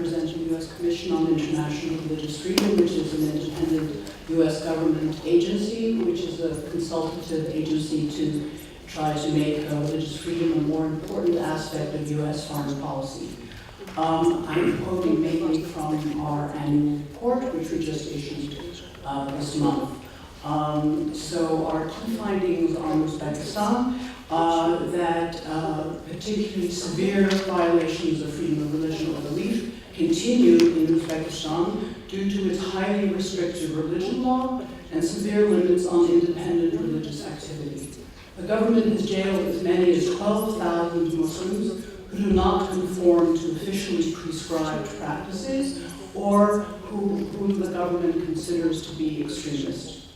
represent the US Commission on International Religious Freedom, which is an independent US government agency, which is a consultative agency to try to make religious freedom a more important aspect of US foreign policy. I'm quoting mainly from our annual report, which we just issued this month. So our key findings on Uzbekistan that particularly severe violations of freedom of religion or belief continue in Uzbekistan due to its highly restrictive religion law and severe limits on independent religious activity. The government has jailed as many as 12,000 Muslims who do not conform to officially prescribed practices or whom the government considers to be extremist.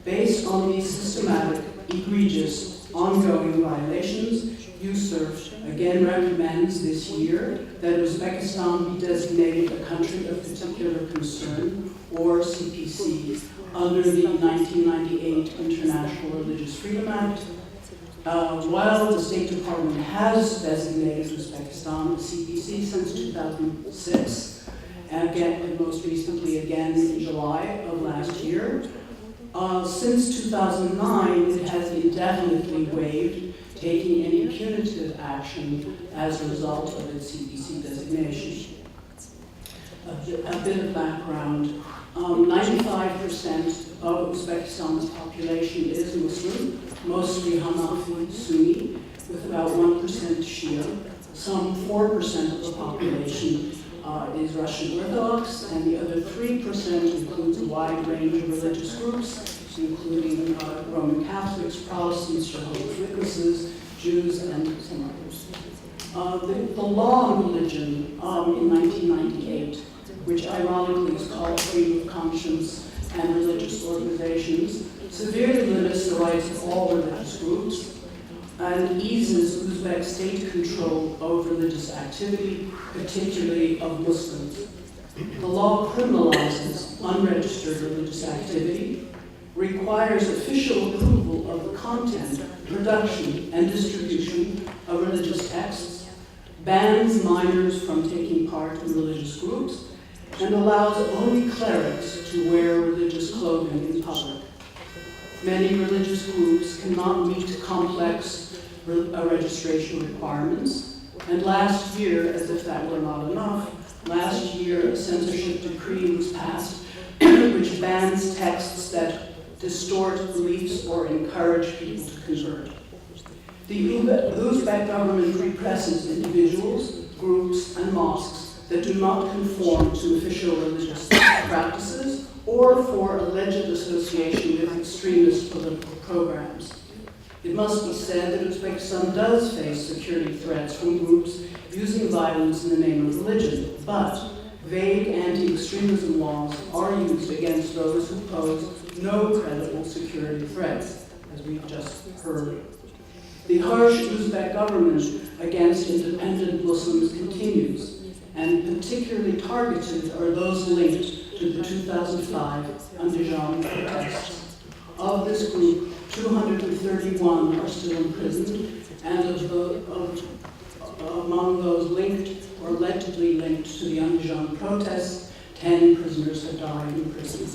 Based on these systematic, egregious, ongoing violations, USCIRF again recommends this year that Uzbekistan be designated a country of particular concern, or CPC, under the 1998 International Religious Freedom Act. While the State Department has designated Uzbekistan a CPC since 2006, and most recently again in July of last year, since 2009 it has indefinitely waived taking any punitive action as a result of its CPC designation. A bit of background. 95% of Uzbekistan's population is Muslim, mostly Hanafi Sunni, with about 1% Shia. Some 4% of the population is Russian Orthodox, and the other 3% includes a wide range of religious groups, including Roman Catholics, Protestants, Jehovah's Witnesses, Jews, and some others. The law on religion in 1998, which ironically is called Freedom of Conscience and Religious Organizations, severely limits the rights of all religious groups and eases Uzbek state control over religious activity, particularly of Muslims. The law criminalizes unregistered religious activity, requires official approval of the content, production, and distribution of religious texts, bans minors from taking part in religious groups, and allows only clerics to wear religious clothing in public. Many religious groups cannot meet complex registration requirements, and last year, as if that were not enough, last year a censorship decree was passed which bans texts that distort beliefs or encourage people to convert. The Uzbek government represses individuals, groups, and mosques that do not conform to official religious practices or for alleged association with extremist political programs. It must be said that Uzbekistan does face security threats from groups using violence in the name of religion, but vague anti-extremism laws are used against those who pose no credible security threats, as we've just heard. The harsh Uzbek government against independent Muslims continues, and particularly targeted are those linked to the 2005 Andijan protests. Of this group, 231 are still imprisoned, and among those linked or allegedly linked to the Andijan protests, 10 prisoners have died in prison.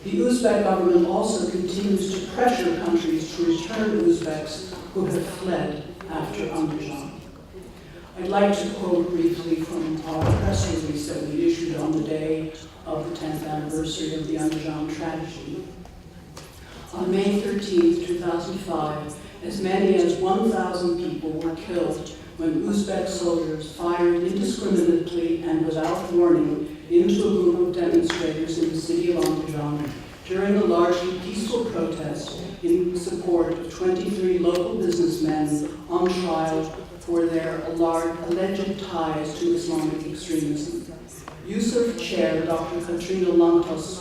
The Uzbek government also continues to pressure countries to return Uzbeks who have fled after Andijan. I'd like to quote briefly from our press release that we issued on the day of the 10th anniversary of the Andijan tragedy. On May 13, 2005, as many as 1,000 people were killed when Uzbek soldiers fired indiscriminately and without warning into a group of demonstrators in the city of Andijan during a largely peaceful protest in support of 23 local businessmen on trial for their alleged ties to Islamic extremism. USCIRF chair Dr. Lantos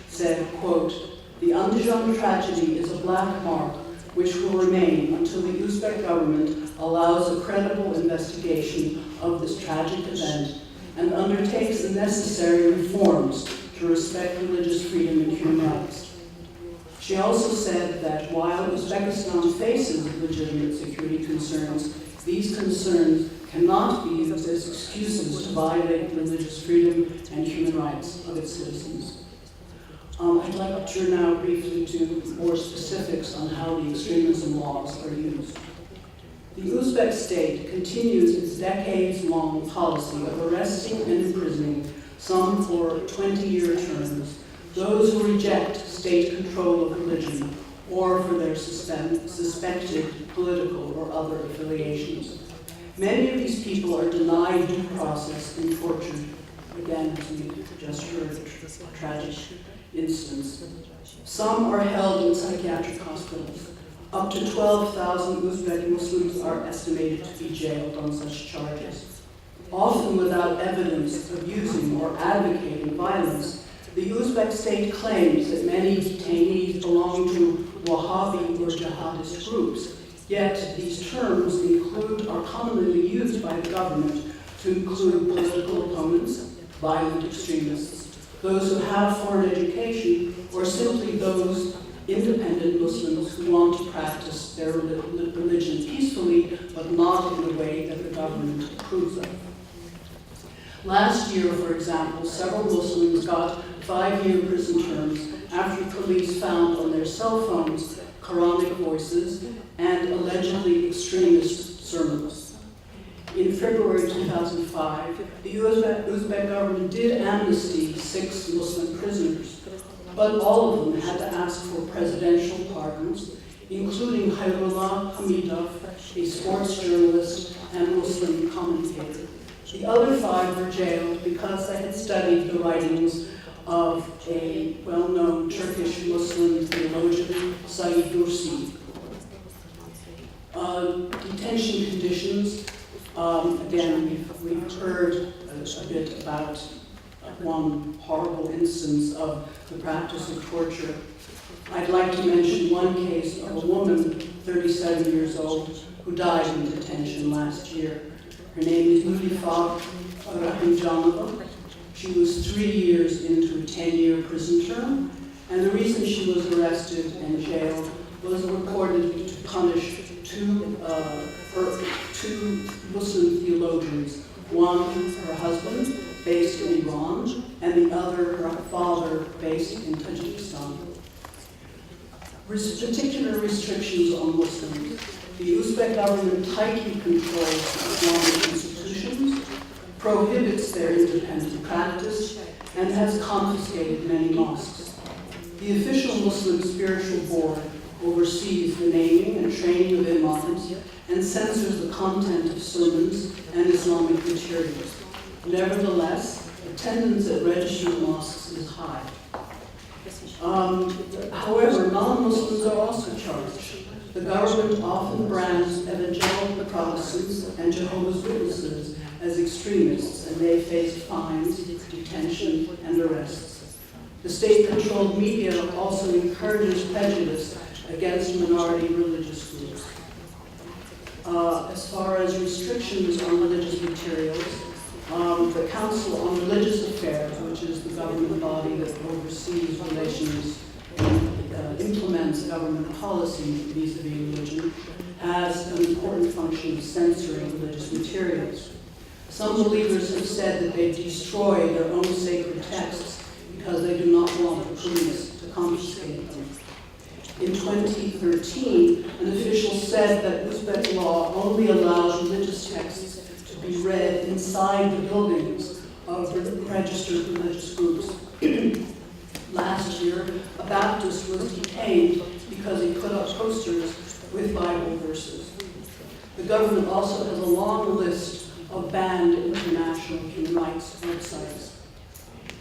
said, quote, "The Andijan tragedy is a black mark which will remain until the Uzbek government allows a credible investigation of this tragic event and undertakes the necessary reforms to respect religious freedom and human rights." She also said that while Uzbekistan faces legitimate security concerns, these concerns cannot be used as excuses to violate religious freedom and human rights of its citizens. I'd like to turn now briefly to more specifics on how the extremism laws are used. The Uzbek state continues its decades-long policy of arresting and imprisoning, some for 20-year terms, those who reject state control of religion or for their suspected political or other affiliations. Many of these people are denied due process and tortured. Again, as we just heard, a tragic instance. Some are held in psychiatric hospitals. Up to 12,000 Uzbek Muslims are estimated to be jailed on such charges. Often without evidence of using or advocating violence, the Uzbek state claims that many detainees belong to Wahhabi or jihadist groups, yet these terms are commonly used by the government to include political opponents, violent extremists, those who have foreign education, or simply those independent Muslims who want to practice their religion peacefully, but not in the way that the government approves of. Last year, for example, several Muslims got 5-year prison terms after police found on their cell phones Quranic voices and allegedly extremist sermons. In February 2005, the Uzbek government did amnesty 6 Muslim prisoners, but all of them had to ask for presidential pardons, including Khairullah Hamidov, a sports journalist and Muslim commentator. The other 5 were jailed because they had studied the writings of a well-known Turkish Muslim theologian, Said Nursi. Detention conditions, again, we've heard a bit about one horrible instance of the practice of torture. I'd like to mention one case of a woman, 37 years old, who died in detention last year. Her name is Andijan. She was 3 years into a 10-year prison term, and the reason she was arrested and jailed was reported to punish two Muslim theologians, one her husband, based in Iran, and the other her father, based in Tajikistan. Particular restrictions on Muslims. The Uzbek government tightly controls Islamic institutions, prohibits their independent practice, and has confiscated many mosques. The official Muslim spiritual board oversees the naming and training of imams and censors the content of sermons and Islamic materials. Nevertheless, attendance at registered mosques is high. However, non-Muslims are also charged. The government often brands evangelical Protestants and Jehovah's Witnesses as extremists, and they face fines, detention, and arrests. The state-controlled media also encourages prejudice against minority religious groups. As far as restrictions on religious materials, the Council on Religious Affairs, which is the government body that oversees relations and implements government policy vis-a-vis religion, has an important function of censoring religious materials. Some believers have said that they destroy their own sacred texts because they do not want the police to confiscate them. In 2013, an official said that Uzbek law only allows religious texts to be read inside the buildings of registered religious groups. Last year, a Baptist was detained because he put up posters with Bible verses. The government also has a long list of banned international human rights websites.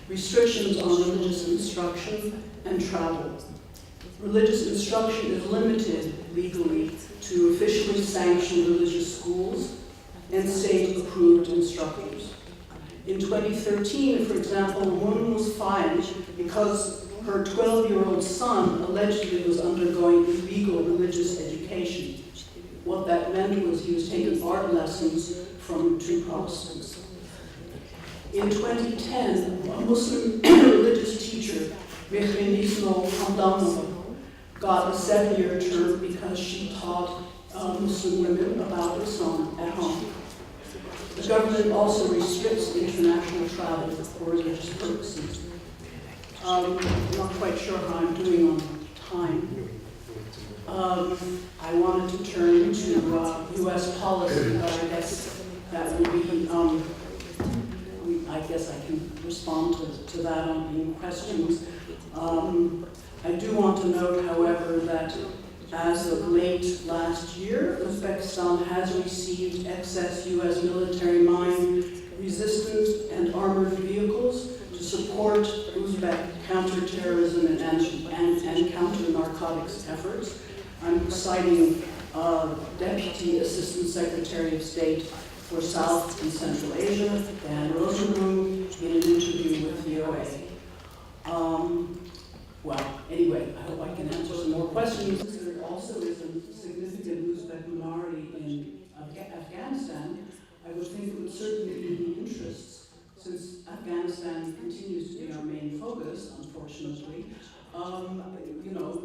Restrictions on religious instruction and travel. Religious instruction is limited legally to officially sanctioned religious schools and state-approved instructors. In 2013, for example, a woman was fined because her 12-year-old son allegedly was undergoing illegal religious education. What that meant was he was taking art lessons from 2 Protestants. In 2010, a Muslim religious teacher, got a 7-year term because she taught Muslim women about Islam at home. The government also restricts international travel for religious purposes. I'm not quite sure how I'm doing on time. I wanted to turn to U.S. policy, but I guess that would be, I guess I can respond to that on any questions. I do want to note, however, that as of late last year, Uzbekistan has received excess U.S. military mine-resistant and armored vehicles to support Uzbek counterterrorism and counter-narcotics efforts. I'm citing Deputy Assistant Secretary of State for South and Central Asia, Dan Rosenblum, in an interview with VOA. Well, anyway, I hope I can answer some more questions. There also is a significant Uzbek minority in Afghanistan. I would think it would certainly be in the interests, since Afghanistan continues to be our main focus, unfortunately,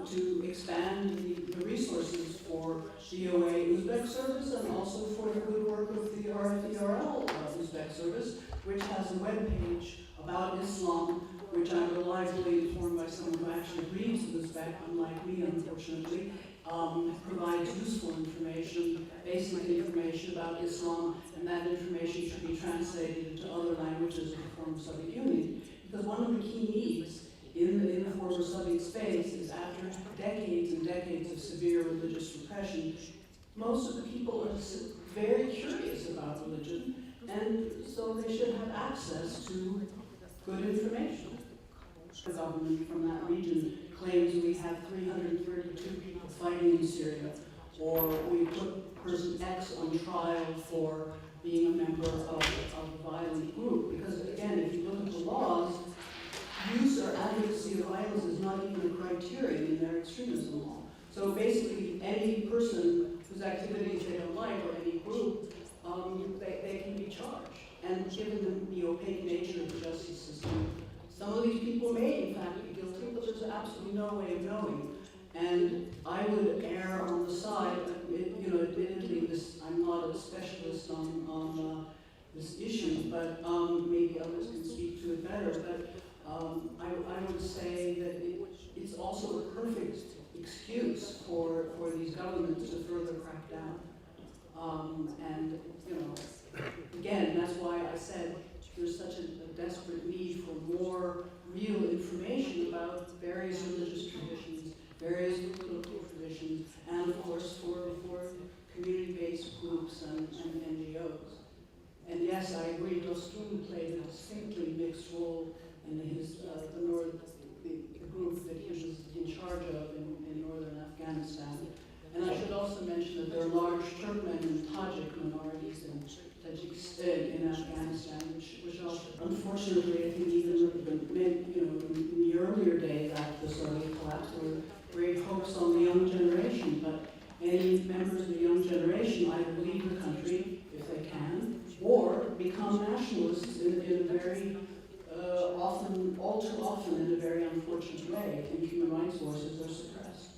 to expand the resources for VOA Uzbek service and also for the good work of the RFERL Uzbek service, which has a webpage about Islam, which I'm reliably informed by someone who actually reads Uzbek, unlike me, unfortunately, provides useful information, basic information about Islam, and that information should be translated into other languages of the former Soviet Union. Because one of the key needs in the former Soviet space is, after decades and decades of severe religious repression, most of the people are very curious about religion, and so they should have access to good information. The government from that region claims we have 332 people fighting in Syria, or we put person X on trial for being a member of a violent group. Because again, if you look at the laws, use or advocacy of violence is not even a criterion in their extremism law. So basically, any person whose activities they don't like, or any group, they can be charged. And given the opaque nature of the justice system, some of these people may in fact be guilty, but there's absolutely no way of knowing. And I would err on the side, admittedly, I'm not a specialist on this issue, but maybe others can speak to it better. But I would say that it's also a perfect excuse for these governments to further crack down. Again, that's why I said there's such a desperate need for more real information about various religious traditions, various political traditions, and of course for community-based groups and NGOs. And yes, I agree, Dostum played a distinctly mixed role in the group that he was in charge of in northern Afghanistan. And I should also mention that there are large Turkmen and Tajik minorities in Afghanistan, which also, unfortunately, I think even in the earlier days after the Soviet collapse, there were great hopes on the young generation. But any members of the young generation either leave the country, if they can, or become nationalists in a very all too often in a very unfortunate way, and human rights voices are suppressed.